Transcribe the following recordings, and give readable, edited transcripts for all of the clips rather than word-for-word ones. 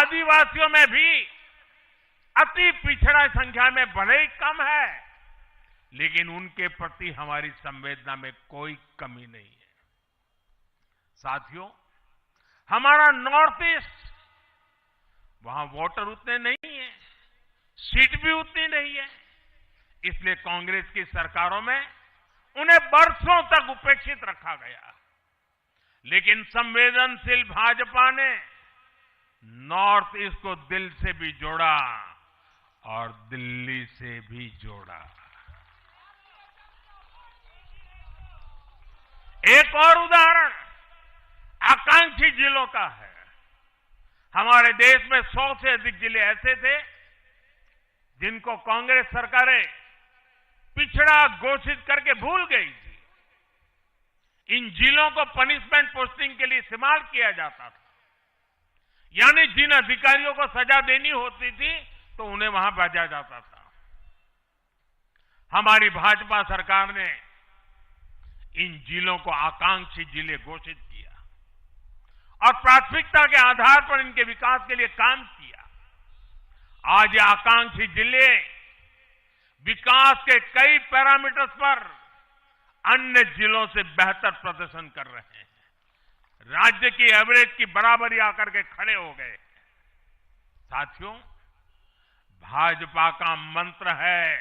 आदिवासियों में भी अति पिछड़ा संख्या में भले ही कम है, लेकिन उनके प्रति हमारी संवेदना में कोई कमी नहीं है। साथियों, हमारा नॉर्थ ईस्ट, वहां वोटर उतने नहीं है, सीट भी उतनी नहीं है, इसलिए कांग्रेस की सरकारों में उन्हें बरसों तक उपेक्षित रखा गया। लेकिन संवेदनशील भाजपा ने नॉर्थ ईस्ट को दिल से भी जोड़ा और दिल्ली से भी जोड़ा। एक और उदाहरण आकांक्षी जिलों का है। हमारे देश में 100 से अधिक जिले ऐसे थे जिनको कांग्रेस सरकारें पिछड़ा घोषित करके भूल गई थी। इन जिलों को पनिशमेंट पोस्टिंग के लिए इस्तेमाल किया जाता था, यानी जिन अधिकारियों को सजा देनी होती थी तो उन्हें वहां भेजा जाता था। हमारी भाजपा सरकार ने इन जिलों को आकांक्षी जिले घोषित किया और प्राथमिकता के आधार पर इनके विकास के लिए काम किया। आज ये आकांक्षी जिले विकास के कई पैरामीटर्स पर अन्य जिलों से बेहतर प्रदर्शन कर रहे हैं, राज्य की एवरेज की बराबरी आकर के खड़े हो गए। साथियों, भाजपा का मंत्र है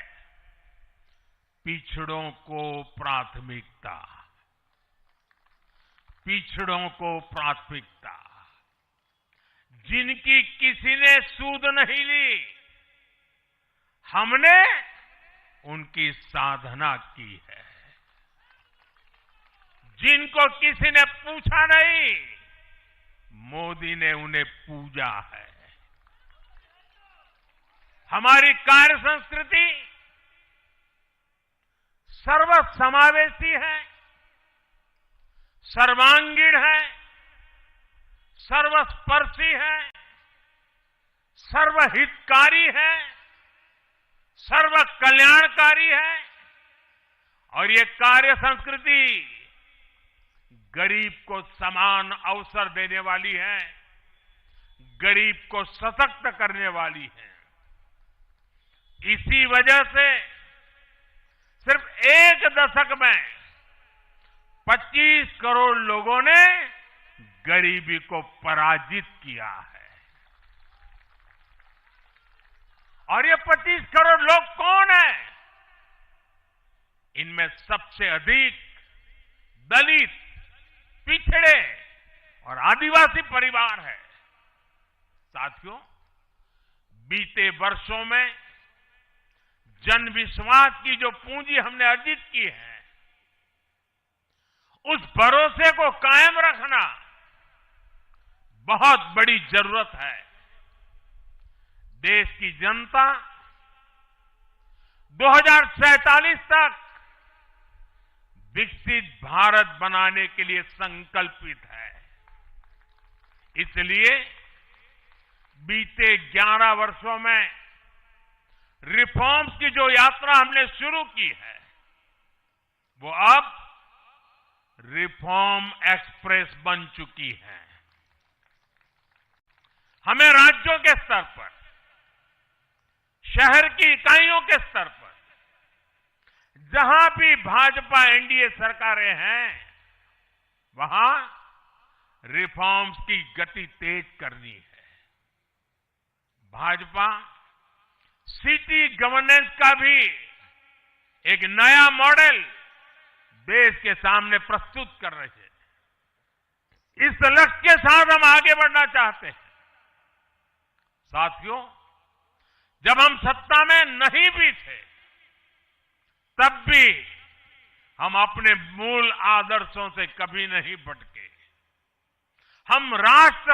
पिछड़ों को प्राथमिकता, पिछड़ों को प्राथमिकता। जिनकी किसी ने सूद नहीं ली, हमने उनकी साधना की है। जिनको किसी ने पूछा नहीं, मोदी ने उन्हें पूजा है। हमारी कार्य संस्कृति सर्वसमावेशी है, सर्वांगीण है, सर्वस्पर्शी है, सर्वहितकारी है, सर्व कल्याणकारी है। और ये कार्य संस्कृति गरीब को समान अवसर देने वाली है, गरीब को सशक्त करने वाली है। इसी वजह से सिर्फ एक दशक में 25 करोड़ लोगों ने गरीबी को पराजित किया है। और ये 25 करोड़ लोग कौन हैं? इनमें सबसे अधिक दलित, पिछड़े और आदिवासी परिवार है। साथियों, बीते वर्षों में जन विश्वास की जो पूंजी हमने अर्जित की है, उस भरोसे को कायम रखना बहुत बड़ी जरूरत है। देश की जनता 2047 तक विकसित भारत बनाने के लिए संकल्पित है। इसलिए बीते 11 वर्षों में रिफॉर्म्स की जो यात्रा हमने शुरू की है, वो अब रिफॉर्म एक्सप्रेस बन चुकी है। हमें राज्यों के स्तर पर, शहर की इकाइयों के स्तर पर, जहां भी भाजपा एनडीए सरकारें हैं, वहां रिफॉर्म्स की गति तेज करनी है। भाजपा सिटी गवर्नेंस का भी एक नया मॉडल देश के सामने प्रस्तुत कर रहे हैं। इस लक्ष्य के साथ हम आगे बढ़ना चाहते हैं। साथियों, जब हम सत्ता में नहीं भी थे, तब भी हम अपने मूल आदर्शों से कभी नहीं भटके। हम राष्ट्र